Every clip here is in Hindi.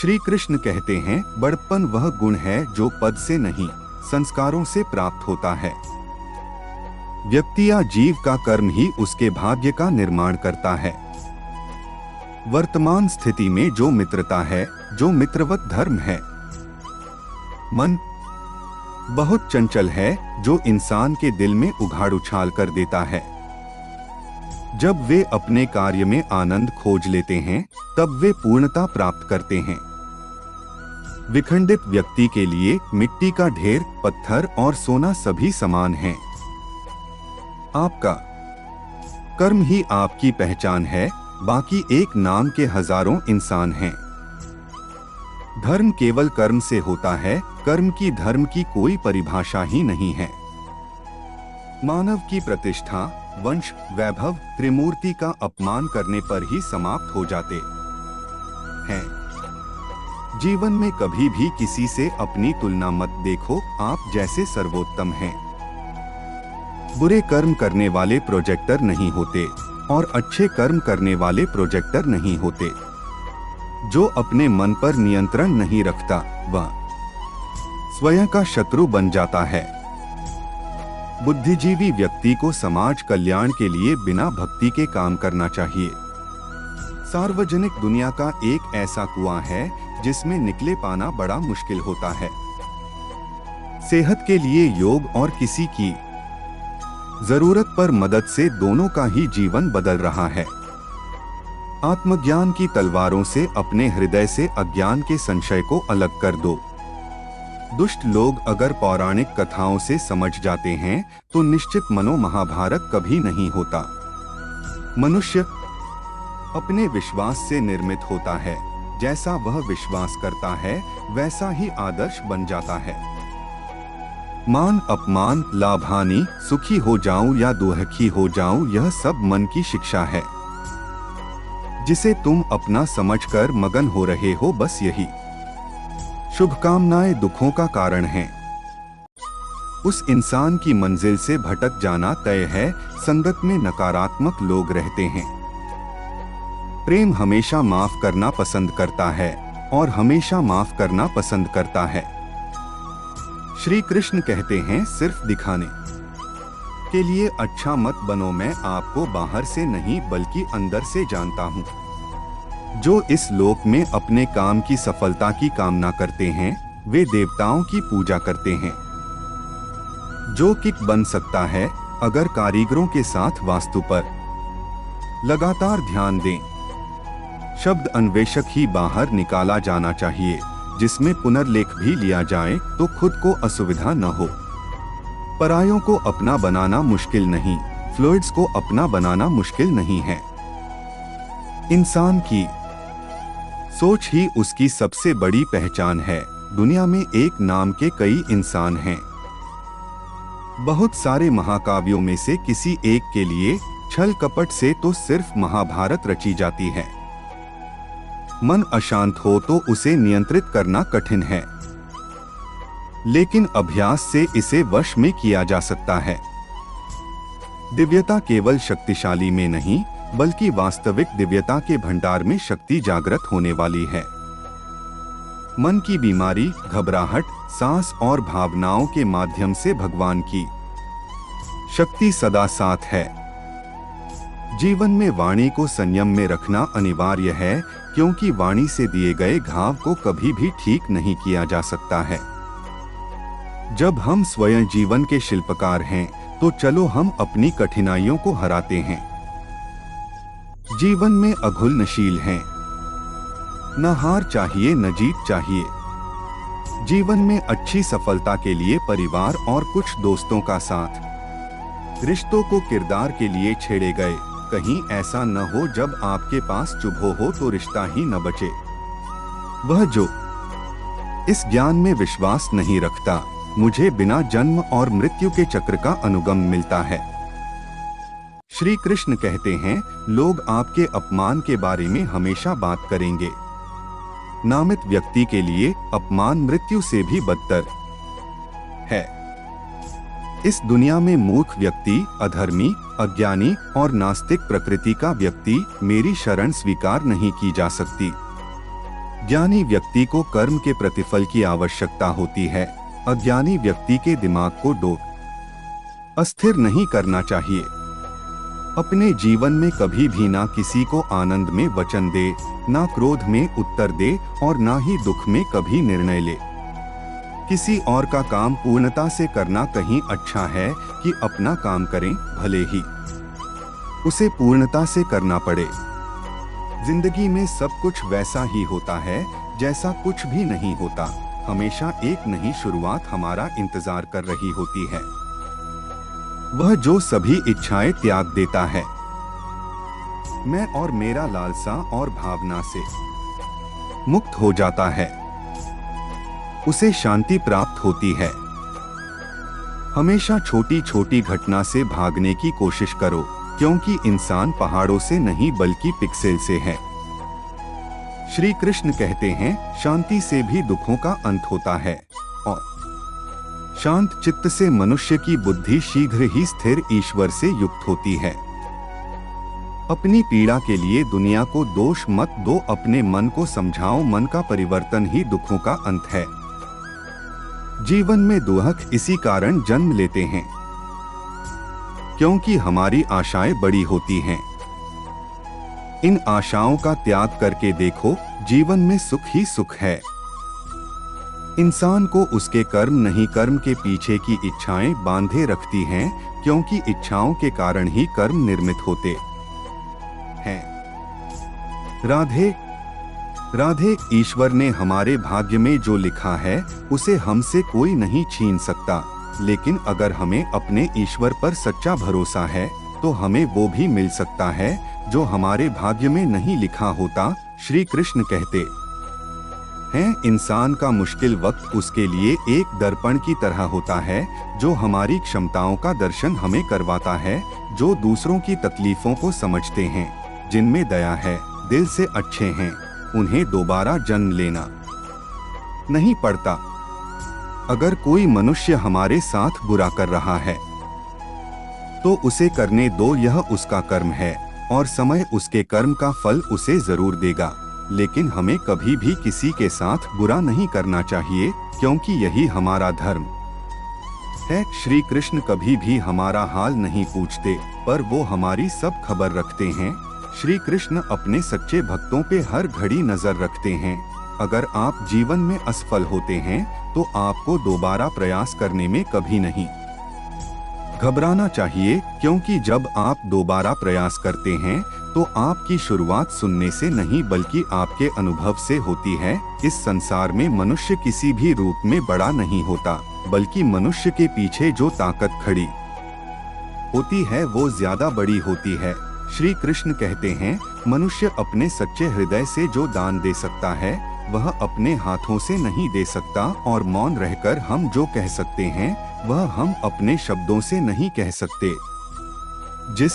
श्री कृष्ण कहते हैं, बड़प्पन वह गुण है जो पद से नहीं, संस्कारों से प्राप्त होता है। व्यक्ति या जीव का कर्म ही उसके भाग्य का निर्माण करता है। वर्तमान स्थिति में जो मित्रता है, जो मित्रवत धर्म है। मन बहुत चंचल है, जो इंसान के दिल में उघाड़ उछाल कर देता है। जब वे अपने कार्य में आनंद खोज लेते हैं, तब वे पूर्णता प्राप्त करते हैं। विखंडित व्यक्ति के लिए मिट्टी का ढेर, पत्थर और सोना सभी समान हैं। आपका कर्म ही आपकी पहचान है, बाकी एक नाम के हजारों इंसान हैं। धर्म केवल कर्म से होता है, कर्म की धर्म की कोई परिभाषा ही नहीं है। मानव की प्रतिष्ठा, वंश, वैभव, त्रिमूर्ति का अपमान करने पर ही समाप्त हो जाते हैं। जीवन में कभी भी किसी से अपनी तुलना मत देखो, आप जैसे सर्वोत्तम हैं। बुरे कर्म करने वाले प्रोजेक्टर नहीं होते और अच्छे कर्म करने वाले प्रोजेक्टर नहीं होते। जो अपने मन पर नियंत्रण नहीं रखता, वह स्वयं का शत्रु बन जाता है। बुद्धिजीवी व्यक्ति को समाज कल्याण के लिए बिना भक्ति के काम करना चाहिए। सार्वजनिक दुनिया का एक ऐसा कुआं है जिसमें निकले पाना बड़ा मुश्किल होता है। सेहत के लिए योग और किसी की जरूरत पर मदद से दोनों का ही जीवन बदल रहा है। आत्मज्ञान की तलवारों से अपने हृदय से अज्ञान के संशय को अलग कर दो। दुष्ट लोग अगर पौराणिक कथाओं से समझ जाते हैं तो निश्चित मनो महाभारत कभी नहीं होता। मनुष्य अपने विश्वास से निर्मित होता है। जैसा वह विश्वास करता है, वैसा ही आदर्श बन जाता है। मान अपमान, लाभ हानि, सुखी हो जाऊं या दुखी हो जाऊं, यह सब मन की शिक्षा है जिसे तुम अपना समझकर मगन हो रहे हो। बस यही शुभकामनाएं दुखों का कारण हैं। उस इंसान की मंजिल से भटक जाना तय है। संगत में नकारात्मक लोग रहते हैं। प्रेम हमेशा माफ करना पसंद करता है और हमेशा माफ करना पसंद करता है। श्री कृष्ण कहते हैं, सिर्फ दिखाने के लिए अच्छा मत बनो। मैं आपको बाहर से नहीं बल्कि अंदर से जानता हूँ। जो इस लोक में अपने काम की सफलता की कामना करते हैं, वे देवताओं की पूजा करते हैं। जो किक बन सकता है, अगर कारीगरों के साथ वास्तु पर लगातार ध्यान दें। शब्द अन्वेषक ही बाहर निकाला जाना चाहिए, जिसमें पुनर्लेख भी लिया जाए तो खुद को असुविधा न हो। परायों को अपना बनाना मुश्किल नहीं, फ्लूइड्स को अपना बनाना मुश्किल नहीं है। इंसान की सोच ही उसकी सबसे बड़ी पहचान है। दुनिया में एक नाम के कई इंसान हैं। बहुत सारे महाकाव्यों में से किसी एक के लिए छल कपट से तो सिर्फ महाभारत रची जाती है। मन अशांत हो तो उसे नियंत्रित करना कठिन है, लेकिन अभ्यास से इसे वश में किया जा सकता है। दिव्यता केवल शक्तिशाली में नहीं, बल्कि वास्तविक दिव्यता के भंडार में शक्ति जागृत होने वाली है। मन की बीमारी, घबराहट, सांस और भावनाओं के माध्यम से भगवान की शक्ति सदा साथ है। जीवन में वाणी को संयम में रखना अनिवार्य है, क्योंकि वाणी से दिए गए घाव को कभी भी ठीक नहीं किया जा सकता है। जब हम स्वयं जीवन के शिल्पकार हैं, तो चलो हम अपनी कठिनाइयों को हराते हैं। जीवन में अघुलनशील हैं। न हार चाहिए न जीत चाहिए। जीवन में अच्छी सफलता के लिए परिवार और कुछ दोस्तों का साथ। रिश्तों को किरदार के लिए छेड़े गए। कहीं ऐसा न हो जब आपके पास चुभो हो तो रिश्ता ही न बचे। वह जो इस ज्ञान में विश्वास नहीं रखता, मुझे बिना जन्म और मृत्यु के चक्र का अनुगम मिलता है। श्री कृष्ण कहते हैं, लोग आपके अपमान के बारे में हमेशा बात करेंगे। नामित व्यक्ति के लिए अपमान मृत्यु से भी बदतर है। इस दुनिया में मूर्ख व्यक्ति, अधर्मी, अज्ञानी और नास्तिक प्रकृति का व्यक्ति मेरी शरण स्वीकार नहीं की जा सकती। ज्ञानी व्यक्ति को कर्म के प्रतिफल की आवश्यकता होती है। अज्ञानी व्यक्ति के दिमाग को अस्थिर नहीं करना चाहिए। अपने जीवन में कभी भी ना किसी को आनंद में वचन दे, ना क्रोध में उत्तर दे और ना ही दुख में कभी निर्णय ले। किसी और का काम पूर्णता से करना कहीं अच्छा है कि अपना काम करें, भले ही उसे पूर्णता से करना पड़े। जिंदगी में सब कुछ वैसा ही होता है जैसा कुछ भी नहीं होता। हमेशा एक नई शुरुआत हमारा इंतजार कर रही होती है। वह जो सभी इच्छाएं त्याग देता है, मैं और मेरा लालसा और भावना से मुक्त हो जाता है, उसे शांति प्राप्त होती है। हमेशा छोटी छोटी घटना से भागने की कोशिश करो, क्योंकि इंसान पहाड़ों से नहीं बल्कि पिक्सेल से है। श्री कृष्ण कहते हैं, शांति से भी दुखों का अंत होता है और शांत चित्त से मनुष्य की बुद्धि शीघ्र ही स्थिर ईश्वर से युक्त होती है। अपनी पीड़ा के लिए दुनिया को दोष मत दो, अपने मन को समझाओ। मन का परिवर्तन ही दुखों का अंत है। जीवन में दुख इसी कारण जन्म लेते हैं, क्योंकि हमारी आशाएं बड़ी होती हैं। इन आशाओं का त्याग करके देखो, जीवन में सुख ही सुख है। इंसान को उसके कर्म नहीं, कर्म के पीछे की इच्छाएं बांधे रखती हैं, क्योंकि इच्छाओं के कारण ही कर्म निर्मित होते हैं। राधे राधे। ईश्वर ने हमारे भाग्य में जो लिखा है उसे हमसे कोई नहीं छीन सकता, लेकिन अगर हमें अपने ईश्वर पर सच्चा भरोसा है तो हमें वो भी मिल सकता है जो हमारे भाग्य में नहीं लिखा होता। श्री कृष्ण कहते हैं, इंसान का मुश्किल वक्त उसके लिए एक दर्पण की तरह होता है, जो हमारी क्षमताओं का दर्शन हमें करवाता है। जो दूसरों की तकलीफों को समझते हैं, जिनमें दया है, दिल से अच्छे हैं, उन्हें दोबारा जन्म लेना नहीं पड़ता। अगर कोई मनुष्य हमारे साथ बुरा कर रहा है तो उसे करने दो, यह उसका कर्म है और समय उसके कर्म का फल उसे जरूर देगा। लेकिन हमें कभी भी किसी के साथ बुरा नहीं करना चाहिए, क्योंकि यही हमारा धर्म है। श्री कृष्ण कभी भी हमारा हाल नहीं पूछते, पर वो हमारी सब खबर रखते हैं। श्री कृष्ण अपने सच्चे भक्तों पे हर घड़ी नजर रखते हैं। अगर आप जीवन में असफल होते हैं तो आपको दोबारा प्रयास करने में कभी नहीं घबराना चाहिए, क्योंकि जब आप दोबारा प्रयास करते हैं तो आपकी शुरुआत सुनने से नहीं बल्कि आपके अनुभव से होती है। इस संसार में मनुष्य किसी भी रूप में बड़ा नहीं होता, बल्कि मनुष्य के पीछे जो ताकत खड़ी होती है वो ज्यादा बड़ी होती है। श्री कृष्ण कहते हैं, मनुष्य अपने सच्चे हृदय से जो दान दे सकता है वह अपने हाथों से नहीं दे सकता, और मौन रहकर हम जो कह सकते हैं वह हम अपने शब्दों से नहीं कह सकते। जिस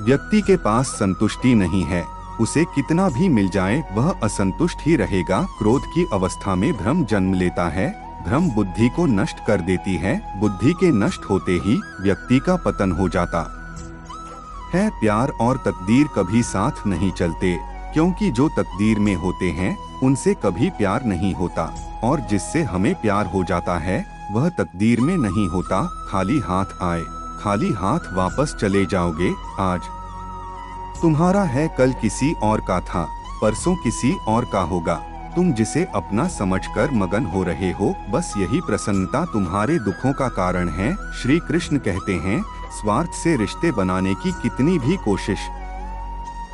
व्यक्ति के पास संतुष्टि नहीं है, उसे कितना भी मिल जाए वह असंतुष्ट ही रहेगा। क्रोध की अवस्था में भ्रम जन्म लेता है। भ्रम बुद्धि को नष्ट कर देती है। बुद्धि के नष्ट होते ही व्यक्ति का पतन हो जाता है। प्यार और तकदीर कभी साथ नहीं चलते, क्योंकि जो तकदीर में होते हैं उनसे कभी प्यार नहीं होता, और जिससे हमें प्यार हो जाता है वह तकदीर में नहीं होता। खाली हाथ आए, खाली हाथ वापस चले जाओगे। आज तुम्हारा है, कल किसी और का था, परसों किसी और का होगा। तुम जिसे अपना समझकर मगन हो रहे हो, बस यही प्रसन्नता तुम्हारे दुखों का कारण है। श्री कृष्ण कहते हैं, स्वार्थ से रिश्ते बनाने की कितनी भी कोशिश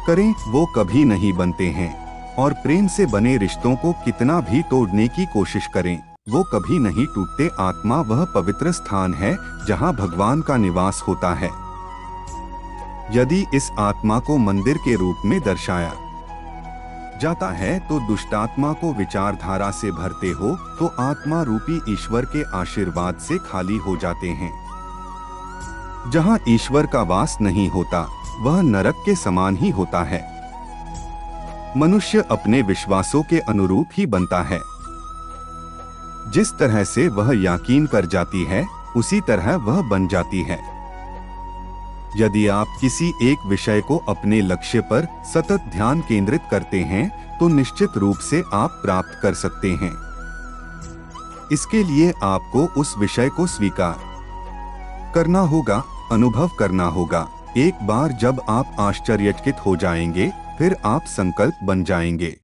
करें वो कभी नहीं बनते हैं, और प्रेम से बने रिश्तों को कितना भी तोड़ने की कोशिश करें वो कभी नहीं टूटते। आत्मा वह पवित्र स्थान है जहां भगवान का निवास होता है। यदि इस आत्मा को मंदिर के रूप में दर्शाया जाता है तो दुष्टात्मा को विचारधारा से भरते हो तो आत्मा रूपी ईश्वर के आशीर्वाद से खाली हो जाते हैं। जहां ईश्वर का वास नहीं होता वह नरक के समान ही होता है। मनुष्य अपने विश्वासों के अनुरूप ही बनता है। जिस तरह से वह यकीन कर जाती है उसी तरह वह बन जाती है। यदि आप किसी एक विषय को अपने लक्ष्य पर सतत ध्यान केंद्रित करते हैं तो निश्चित रूप से आप प्राप्त कर सकते हैं। इसके लिए आपको उस विषय को स्वीकार करना होगा, अनुभव करना होगा। एक बार जब आप आश्चर्यचकित हो जाएंगे, फिर आप संकल्प बन जाएंगे।